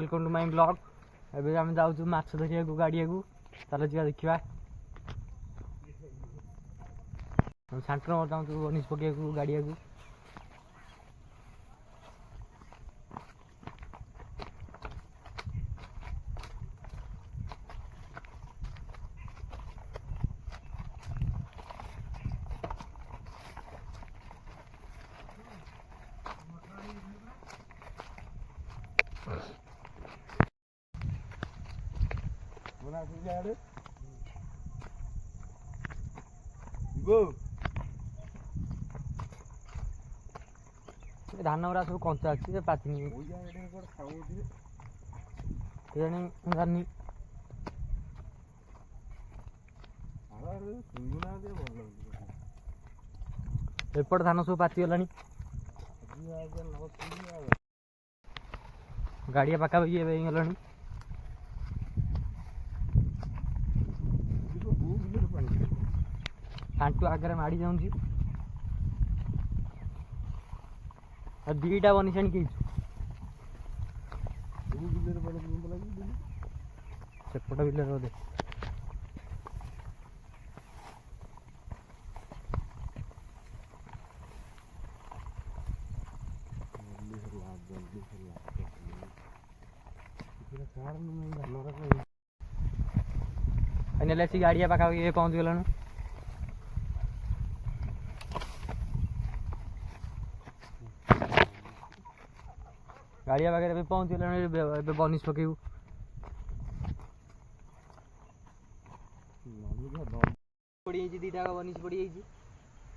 Welcome to my blog. अभी आम जाऊँ माछ धरिया गाड़िया को चल जा देखा सांटर जाऊँ बनिश पकड़ गाड़िया को धान गुरा सब कंचा अच्छी पाचिनी जानी एपट धान सब पाचिगला गाड़िया पाखापाखि गला हांटू आगे माड़ी जाऊँ दीटा बनिशाणी कि सेपट बिल बोधे फाइनल आसी गाड़िया पाखापाखि पहुँच गलु गाड़िया पाखे भी पहुँच गए बनिश पकड़ पड़ी दीटा बनिश पड़ी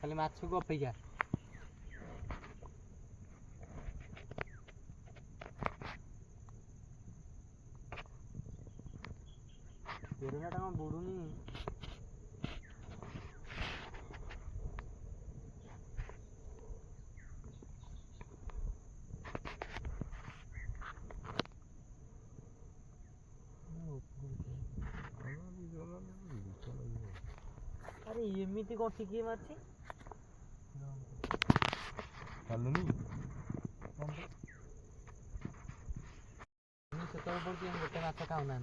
खाली माछ को अपेक्षा तेरना टाँग बुड़ूनी अरे एमती कौन टिके मारछि चलुनी गोटे माछ खाऊना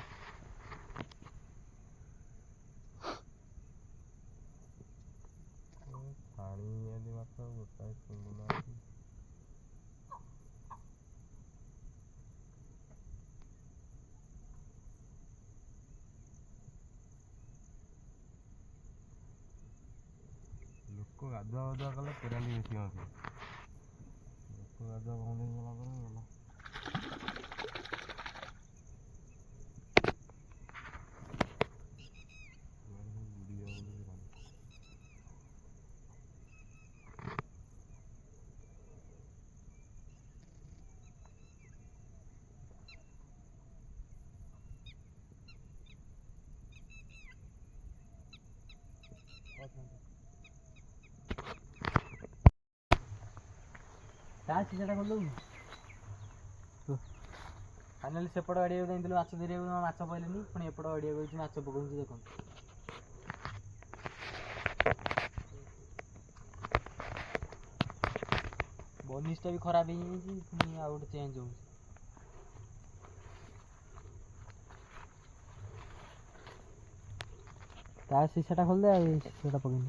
लोक गाधुआ गाधुआ कले केराली बेसी मत लोक गाधुआ बंद गला फाइनाली सेपट गाड़िया माछ धरिया माछ पड़े पुणी एपट गाड़िया माछ पकाऊँ देख बनिशटा भी खराब हो आउ गोटे चेंज हो शीशाटा खोलदे शीशाटा पकड़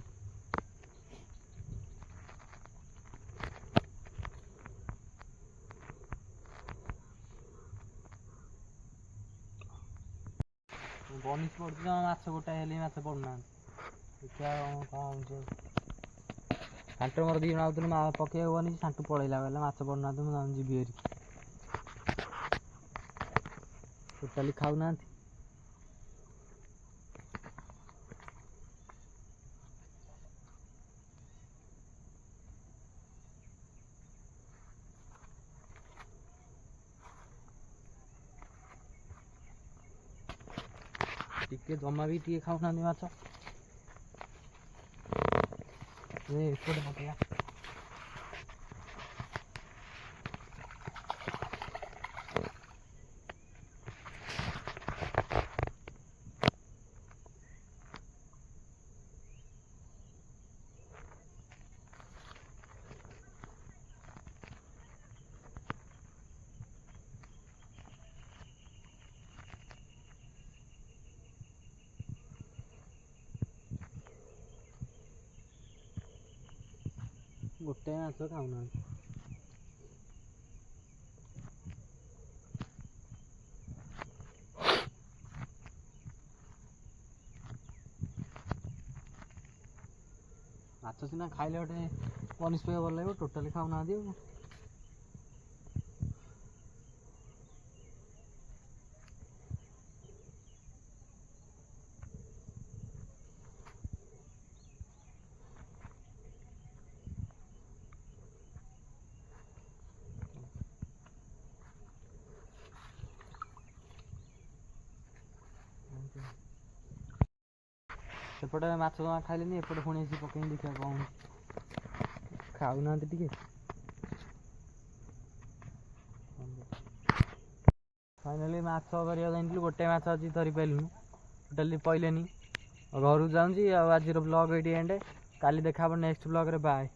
बनिश पड़ती माछ गोटाए माछ पड़ना देखा कौन सांटर मोर दी जन आउ पकड़ बनी सांटू पलैला कहला माछ पड़ना मुझे जीवी टोटाली खाऊना टिके जमा भी टे खाऊना माछ पकड़ा ଗୋଟେ ମାଛ ଖାଉନାହାନ୍ତି। ମାଛ ସିନା ଖାଇଲେ ଗୋଟେ ପନିଶ ଭଲ ଲାଗିବ, ଟୋଟାଲି ଖାଉନାହାନ୍ତି ଆଉ। ସେପଟେ ମାଛ ଜମା ଖାଇଲେନି, ଏପଟେ ପୁଣି ଆସି ପକେଇକି ଦେଖିବା କ'ଣ ହଉଛି। ଖାଉନାହାନ୍ତି ଟିକେ। ଫାଇନାଲି ମାଛ ଧରିବାକୁ ଯାଇଥିଲୁ, ଗୋଟେ ମାଛ ଆଜି ଧରିପାରିଲୁନି, ଟୋଟାଲି ପଇଲେନି। ଘରକୁ ଯାଉଛି। ଆଉ ଆଜିର ବ୍ଲଗ୍ ଏଇଠି ଏଣ୍ଡ। କାଲି ଦେଖା ହବ ନେକ୍ସଟ ବ୍ଲଗ୍ରେ। ବାଏ।